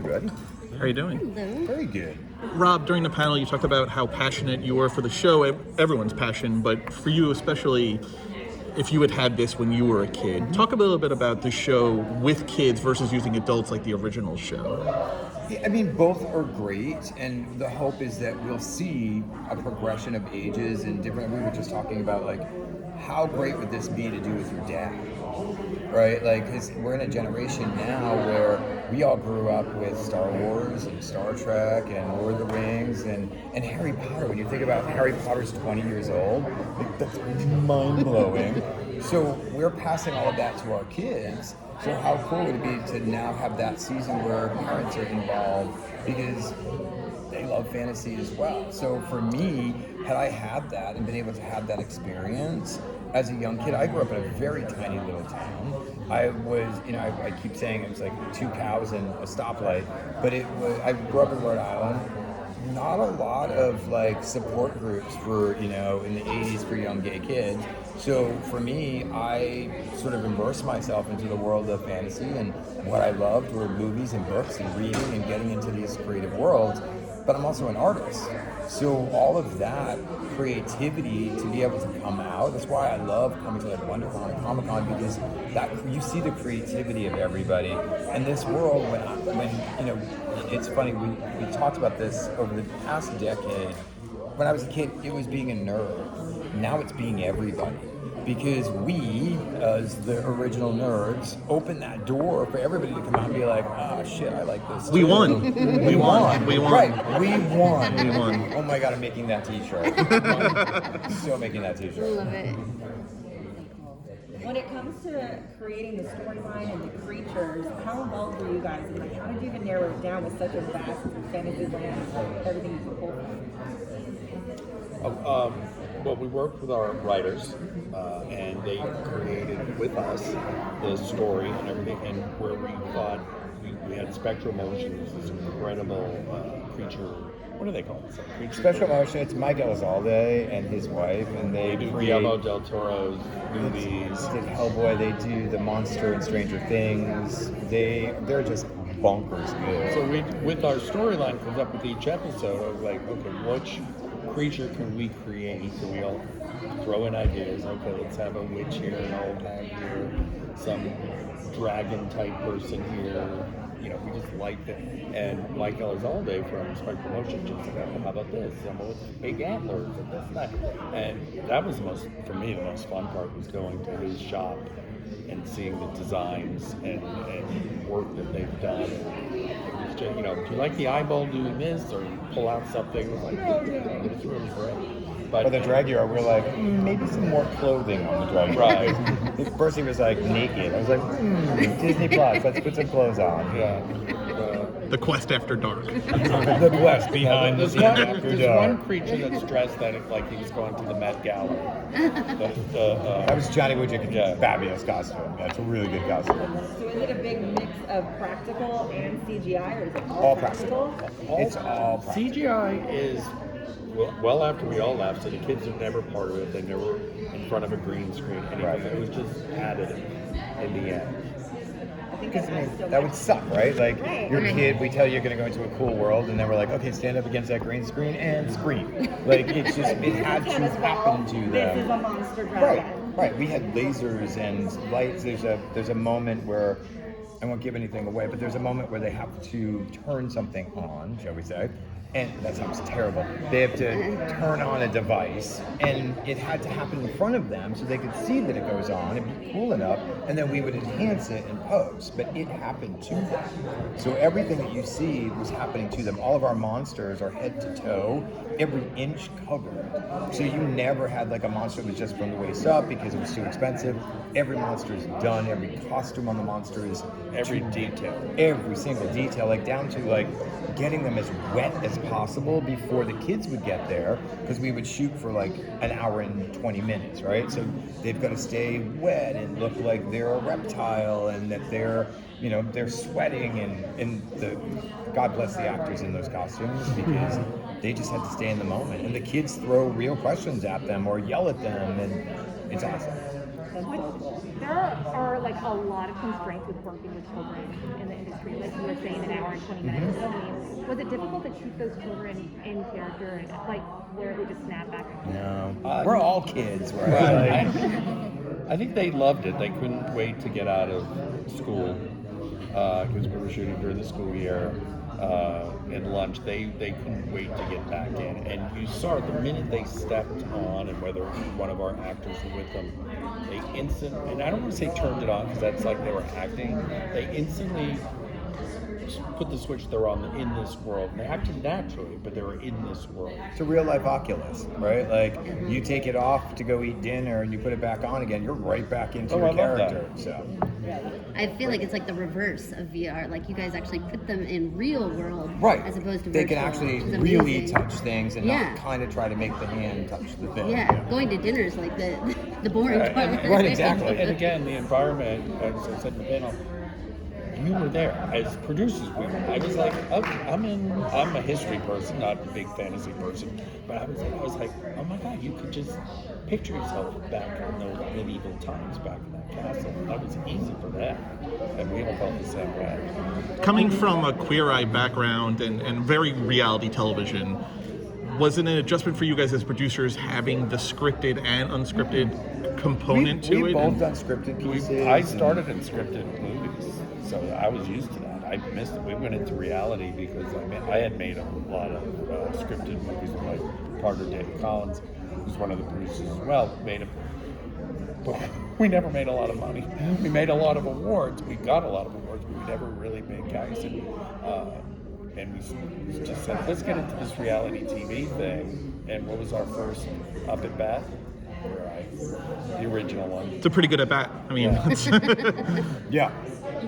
good. How are you doing? Hello. Very good. Rob, during the panel, you talked about how passionate you were for the show. Everyone's passion, but for you especially, if you had this when you were a kid. Talk a little bit about the show with kids versus using adults like the original show. Yeah, I mean, both are great, and the hope is that we'll see a progression of ages and different. We were just talking about like, how great would this be to do with your dad, right? Like, 'cause we're in a generation now where we all grew up with Star Wars and Star Trek and Lord of the Rings and Harry Potter. When you think about Harry Potter's 20 years old, like, that's mind blowing. So we're passing all of that to our kids. So how cool would it be to now have that season where parents are involved because they love fantasy as well. So for me, had I had that and been able to have that experience as a young kid, I grew up in a very tiny little town. I was, I keep saying it was like 2 cows and a stoplight, but I grew up in Rhode Island. Not a lot of like support groups for, in the 80s for young gay kids. So for me, I sort of immersed myself into the world of fantasy, and what I loved were movies and books and reading and getting into these creative worlds. But I'm also an artist. So all of that creativity to be able to come out, that's why I love coming to like WonderCon and Comic-Con, because that you see the creativity of everybody. And this world, when it's funny, we talked about this over the past decade. When I was a kid, it was being a nerd. Now it's being everybody. Because we, as the original nerds, open that door for everybody to come out and be like, oh shit, I like this too. We won. We won. Right, we won. We won. Oh my god, I'm making that t-shirt. Still making that t-shirt. Love it. When it comes to creating the storyline and the creatures, how involved were you guys? And like, how did you even narrow it down with such a vast fantasy land of everything you could pull from? Well, we worked with our writers, and they created with us the story and everything, and where we thought we had Spectral Motions, this incredible creature. What do they call it? Special Motion, it's Mike Elizalde and his wife, and they do create Guillermo del Toro's movies. They did Hellboy, they do The Monster and Stranger Things. They're just bonkers good. So we, with our storyline comes up with each episode of like, okay, which creature can we create? So we all throw in ideas. Okay, let's have a witch here, and I'll have here some dragon type person here. We just liked it. And Mike Elizalde from Spectral Motion just said, well, how about this? Someone with big antlers and this and that. And that was for me, the most fun part was going to his shop and seeing the designs and work that they've done. It was just, do you like the eyeball doing this, or you pull out something? It was like, oh yeah, it's really great. But the drag hero, we're like, maybe some more clothing on the drag hero. Right. First he was like naked. I was like, Disney Plus, let's put some clothes on. Yeah. The quest after dark. The quest behind the scene after There's dark. one creature that's dressed like he was going to the Met Gala. That was Johnny Woodchick's fabulous costume. That's a really good costume. So is it a big mix of practical and CGI, or is it All practical. It's all practical. CGI is well after we all left, so the kids are never part of it. They never in front of a green screen. Anything. Right. It was just added in the end. That would suck, right? Like, you're a kid, we tell you you're going to go into a cool world, and then we're like, okay, stand up against that green screen and scream. Like, it's just, it had to happen to them. This is a monster dragon. Right. We had lasers and lights. There's a moment where, I won't give anything away, but there's a moment where they have to turn something on, shall we say. And that sounds terrible. They have to turn on a device, and it had to happen in front of them so they could see that it goes on and be cool enough, and then we would enhance it in post. But it happened to them. So everything that you see was happening to them. All of our monsters are head to toe, every inch covered. So you never had like a monster that was just from the waist up because it was too expensive. Every monster is done. Every costume on the monster is Every detail. Every single detail, like down to like getting them as wet as possible before the kids would get there, because we would shoot for like an hour and 20 minutes, right? So they've got to stay wet and look like they're a reptile, and that they're sweating, and God bless the actors in those costumes, because they just had to stay in the moment, and the kids throw real questions at them or yell at them, and it's awesome. That's so cool. There are like a lot of constraints with working with children in the industry. Like you were saying, an hour and 20 minutes. I mean, was it difficult to keep those children in character and like where they just snap back? No, we're all kids, right? I think they loved it. They couldn't wait to get out of school because we were shooting during the school year. And lunch, they couldn't wait to get back in. And you saw it the minute they stepped on, and whether one of our actors was with them, they instantly, and I don't want to say turned it on because that's like they were acting, they instantly put the switch they're on in this world. And they acted naturally, but they were in this world. It's a real life Oculus, right? Like you take it off to go eat dinner and you put it back on again, you're right back into your character. So I feel like it's like the reverse of VR. Like you guys actually put them in real world, right, as opposed to they virtual, can actually which is really amazing. touch things and Yeah. not kind of try to make the hand touch the thing. Yeah, going to dinner is like the boring part. Right, exactly. And again, the environment, as I said in the panel, you were there as producers. I was like, I'm a history person, not a big fantasy person, but I was like, oh my God, you could just picture yourself back in those medieval times, back in that castle. That was easy for them, and we all felt the same way. Coming from a Queer Eye background and very reality television, was it an adjustment for you guys as producers having the scripted and unscripted component to We've it? both done scripted pieces. I started in scripted movies, so I was used to that. I missed it. We went into reality because I had made a lot of scripted movies with my partner David Collins, who's one of the producers as well. But we never made a lot of money. We made a lot of awards. We got a lot of awards, but we never really made cash. And we just said, let's get into this reality TV thing. And what was our first up at bat? The original one. It's a pretty good at bat. I mean, Yeah.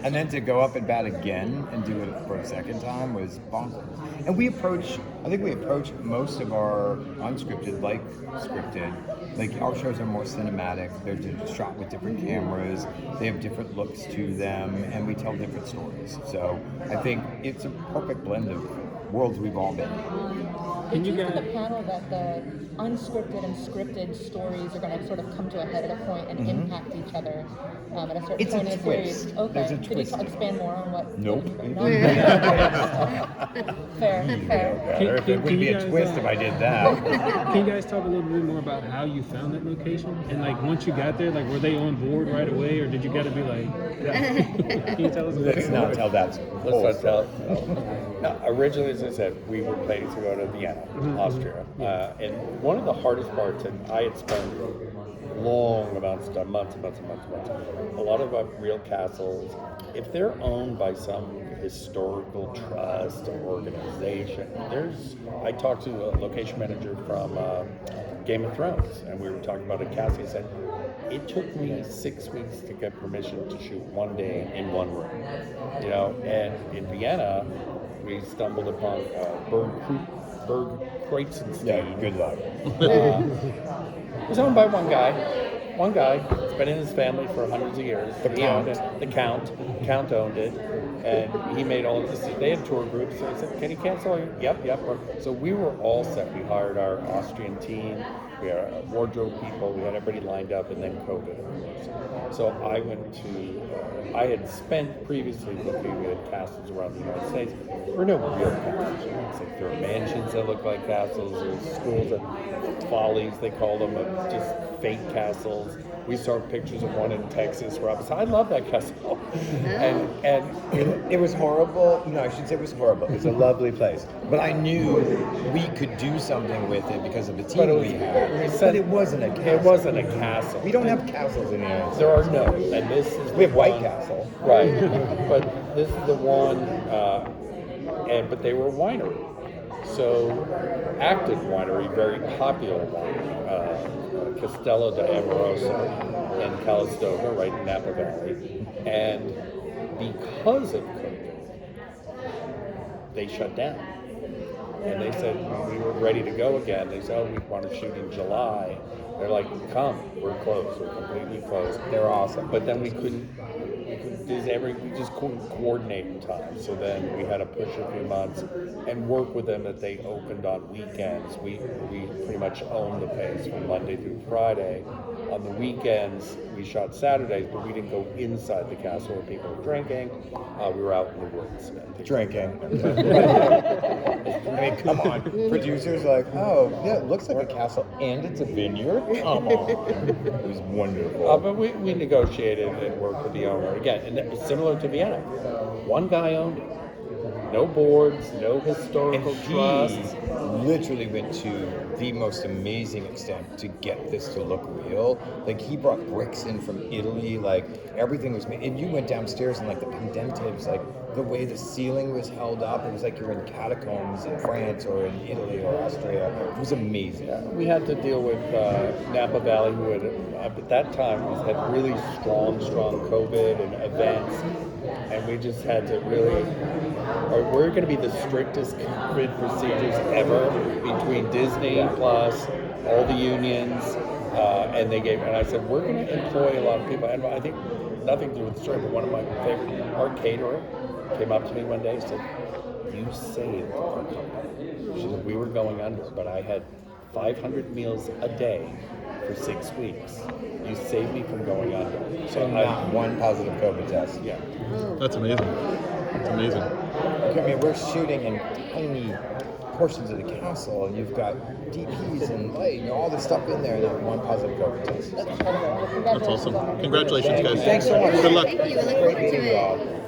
And then to go up and bat again and do it for a second time was bonkers. And I think we approach most of our unscripted like scripted. Like our shows are more cinematic. They're just shot with different cameras. They have different looks to them, and we tell different stories. So I think it's a perfect blend of worlds we've all been in. Did you say on the panel that the unscripted and scripted stories are going to sort of come to a head at a point and impact each other at a certain It's a point in the twist. series? Okay. There's a Could twist. you expand more on what? Nope. Fair. It wouldn't be a twist if I did that. Can you guys talk a little bit more about how you found that location? And like once you got there, like were they on board right away, or did you got to be like? Can you tell us? Let's not tell that. Let's not tell. No, originally, as I said, we were planning to go to Vienna, Austria. And one of the hardest parts, and I had spent long amounts of time, months. A lot of real castles, if they're owned by some historical trust or organization, I talked to a location manager from Game of Thrones, and we were talking about a castle. He said, it took me 6 weeks to get permission to shoot one day in one room. And in Vienna, we stumbled upon Berg Kreutzenstein. Yeah, good luck. It was owned by one guy. It's been in his family for hundreds of years. He owned it. The Count owned it, and he made all of this. They had tour groups. So I said, "Can you cancel?" Yep. So we were all set. We hired our Austrian team. We had our wardrobe people. We had everybody lined up, and then COVID. So I went to. I had spent previously looking at castles around the United States. There were no real castles. There were mansions that looked like castles. There were schools that follies, they call them, of just fake castles. We saw pictures of one in Texas where I love that castle. And it was horrible. No, I should say it was horrible. It was a lovely place. But I knew we could do something with it because of the team we had. But it wasn't a castle. It wasn't a castle. We don't have castles in the United States. There are no. And this is We have White one, Castle. Right. But this is the one, but they were a winery. So, active winery, very popular winery, Castello de Amoroso in Calistoga, right in Napa Valley. And because of COVID, they shut down. And they said, we were ready to go again. They said, we want to shoot in July. They're like, come, we're closed. We're completely closed. They're awesome. But then we just couldn't coordinate in time. So then we had to push a few months and work with them that they opened on weekends. We pretty much owned the place from Monday through Friday. On the weekends, we shot Saturdays, but we didn't go inside the castle where people were drinking. We were out in the woods. And things Drinking. like that. I mean, come on. Producers are like, oh, yeah, it looks like a castle and it's a vineyard. Come on. It was wonderful. But we negotiated and worked with the owner. Again, and it was similar to Vienna. One guy owned it. No boards, no historical And trusts. he literally went to the most amazing extent to get this to look real. Like, he brought bricks in from Italy, like everything was made. And you went downstairs and like the pendentives, like the way the ceiling was held up, it was like you're in catacombs in France or in Italy or Austria. It was amazing. We had to deal with Napa Valley, who had, at that time, had really strong COVID and events. And we just had to really, we're going to be the strictest COVID procedures ever between Disney plus all the unions. And I said, we're going to employ a lot of people. And I think nothing to do with the story, but one of my favorite, our caterer came up to me one day and said, you saved our company. She said, we were going under, but I had 500 meals a day for 6 weeks. You saved me from going under. So not one positive COVID test. Yeah. That's amazing. That's amazing. I mean, we're shooting in tiny portions of the castle, and you've got DPs and light and all this stuff in there, and not one positive COVID test. That's awesome. Congratulations, guys. Thanks so much. Good luck. Thank you. I look forward to it.